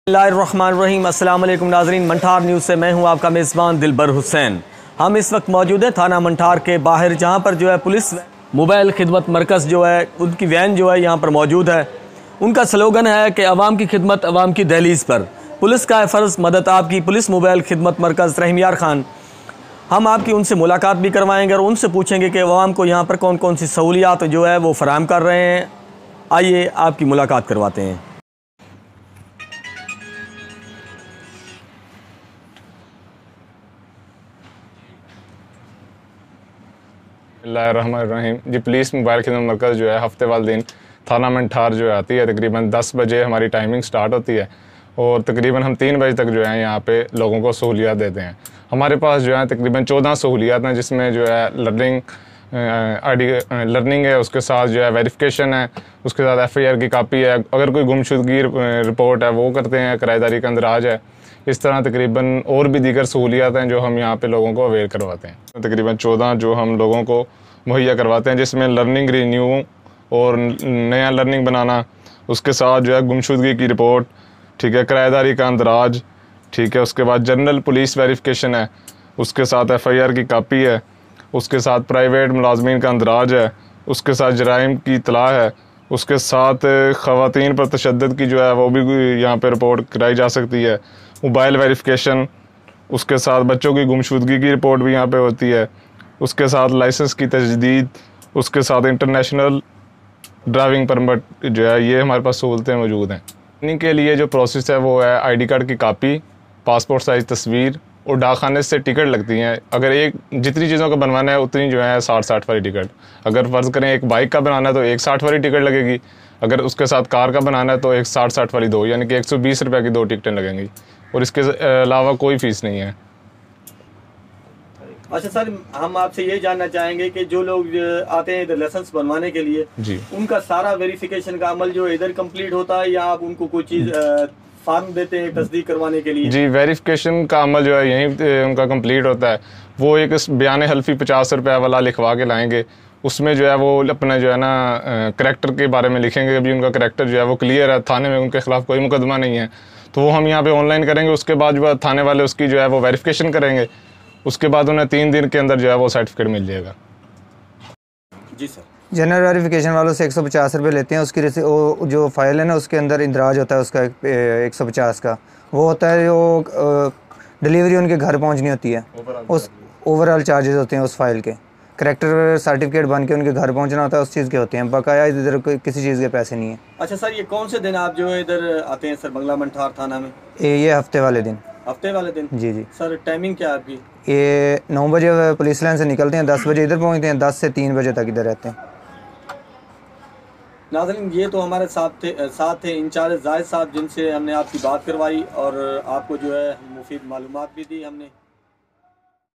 बिस्मिल्लाहिर्रहमानिर्रहीम। अस्सलाम वालेकुम नाज़रीन, मंठार न्यूज़ से मैं हूं आपका मेज़बान दिलबर हुसैन। हम इस वक्त मौजूद हैं थाना मंठार के बाहर, जहां पर जो है पुलिस मोबाइल खिदमत मरकज़ जो है उनकी वैन जो है यहां पर मौजूद है। उनका स्लोगन है कि अवाम की खिदमत अवाम की दहलीज़ पर, पुलिस का है फ़र्ज़ मदद आपकी। पुलिस मोबाइल खिदमत मरकज़ रहमियार खान। हम आपकी उनसे मुलाकात भी करवाएंगे और उनसे पूछेंगे कि अवाम को यहाँ पर कौन कौन सी सहूलियात जो है वो फ़राहम कर रहे हैं। आइए आपकी मुलाकात करवाते हैं। बिस्मिल्लाहिर्रहमानिर्रहीम जी। पुलिस मोबाइल खिदमत मरकज़ जो है हफ्ते वाले दिन थाना मंठार जो है आती है। तकरीबन 10 बजे हमारी टाइमिंग स्टार्ट होती है और तकरीबन हम 3 बजे तक जो है यहाँ पे लोगों को सहूलियात देते हैं। हमारे पास जो है तकरीबन 14 सहूलियात हैं, जिसमें जो है लर्निंग है, उसके साथ जो है वेरिफिकेशन है, उसके साथ FIR की कापी है, अगर कोई गुमशुदगी रिपोर्ट है वो करते हैं, किराएदारी का अंदराज है। इस तरह तकरीबन और भी दीगर सहूलियात हैं जो हम यहाँ पे लोगों को अवेयर करवाते हैं। तकरीबन 14 जो हम लोगों को मुहैया करवाते हैं, जिसमें लर्निंग रिन्यू और नया लर्निंग बनाना, उसके साथ जो है गुमशुदगी की रिपोर्ट, ठीक है, किराएदारी का अंदराज, ठीक है, उसके बाद जनरल पुलिस वेरिफिकेशन है, उसके साथ FIR की कापी है, उसके साथ प्राइवेट मुलाजमीन का अंदराज है, उसके साथ जराइम की इतला है, उसके साथ ख़वातीन पर तशद्दुद की जो है वो भी यहाँ पे रिपोर्ट कराई जा सकती है, मोबाइल वेरिफिकेशन, उसके साथ बच्चों की गुमशुदगी की रिपोर्ट भी यहाँ पे होती है, उसके साथ लाइसेंस की तजदीद, उसके साथ इंटरनेशनल ड्राइविंग परमिट जो है, ये हमारे पास सहूलतें मौजूद हैं। इनके लिए जो प्रोसेस है वो है ID कार्ड की कापी, पासपोर्ट साइज़ तस्वीर और डाकखाने से टिकट लगती हैं। अगर एक जितनी चीज़ों का बनवाना है उतनी जो है 60 वाली टिकट। अगर फ़र्ज़ करें एक बाइक का बनाना है तो एक 60 वाली टिकट लगेगी, अगर उसके साथ कार का बनाना है तो एक 60 वाली दो, यानी कि 120 रुपये की 2 टिकटें लगेंगी और इसके अलावा कोई फ़ीस नहीं है। अच्छा सर, हम आपसे ये जानना चाहेंगे कि जो लोग आते हैं इधर लाइसेंस बनवाने के लिए जी, उनका सारा वेरिफिकेशन का अमल जो इधर कंप्लीट होता है या आप उनको कोई चीज़ फॉर्म देते हैं तस्दीक करवाने के लिए? जी, वेरिफिकेशन का अमल जो है यहीं उनका कंप्लीट होता है। वो एक बयान हल्फी 50 रुपये वाला लिखवा के लाएंगे, उसमें जो है वो अपना जो है ना करैक्टर के बारे में लिखेंगे। अभी उनका करैक्टर जो है वो क्लियर है, थाने में उनके खिलाफ कोई मुकदमा नहीं है, तो वो हम यहाँ पे ऑनलाइन करेंगे। उसके बाद जो है थाने वाले उसकी जो है वो वेरिफिकेशन करेंगे, उसके बाद उन्हें 3 दिन के अंदर जो है वो सर्टिफिकेट मिल जाएगा। जी सर। जनरल वेरिफिकेशन वालों से 150 रुपये लेते हैं। उसकी जो फाइल है ना उसके अंदर इंदराज होता है उसका 150 का, वो होता है जो डिलीवरी उनके घर पहुंचनी होती है, उस ओवरऑल चार्जेस होते हैं उस फाइल के। करैक्टर सर्टिफिकेट बन के उनके घर पहुंचना होता है, उस चीज़ के होते हैं, बकाया इधर किसी चीज़ के पैसे नहीं है। अच्छा सर, ये कौन से दिन आप जो है इधर आते हैं सर बंगला मंठार थाना में? ये हफ्ते वाले दिन। हफ्ते वाले दिन? जी जी सर। टाइमिंग क्या है आपकी? ये 9 बजे पुलिस लाइन से निकलते हैं, 10 बजे इधर पहुंचते हैं, 10 से 3 बजे तक इधर रहते हैं। नाज़रीन, ये तो हमारे साथ थे इंचार्ज जाहिद साहब, जिनसे हमने आपकी बात करवाई और आपको जो है मुफीद मालूमात भी दी हमने।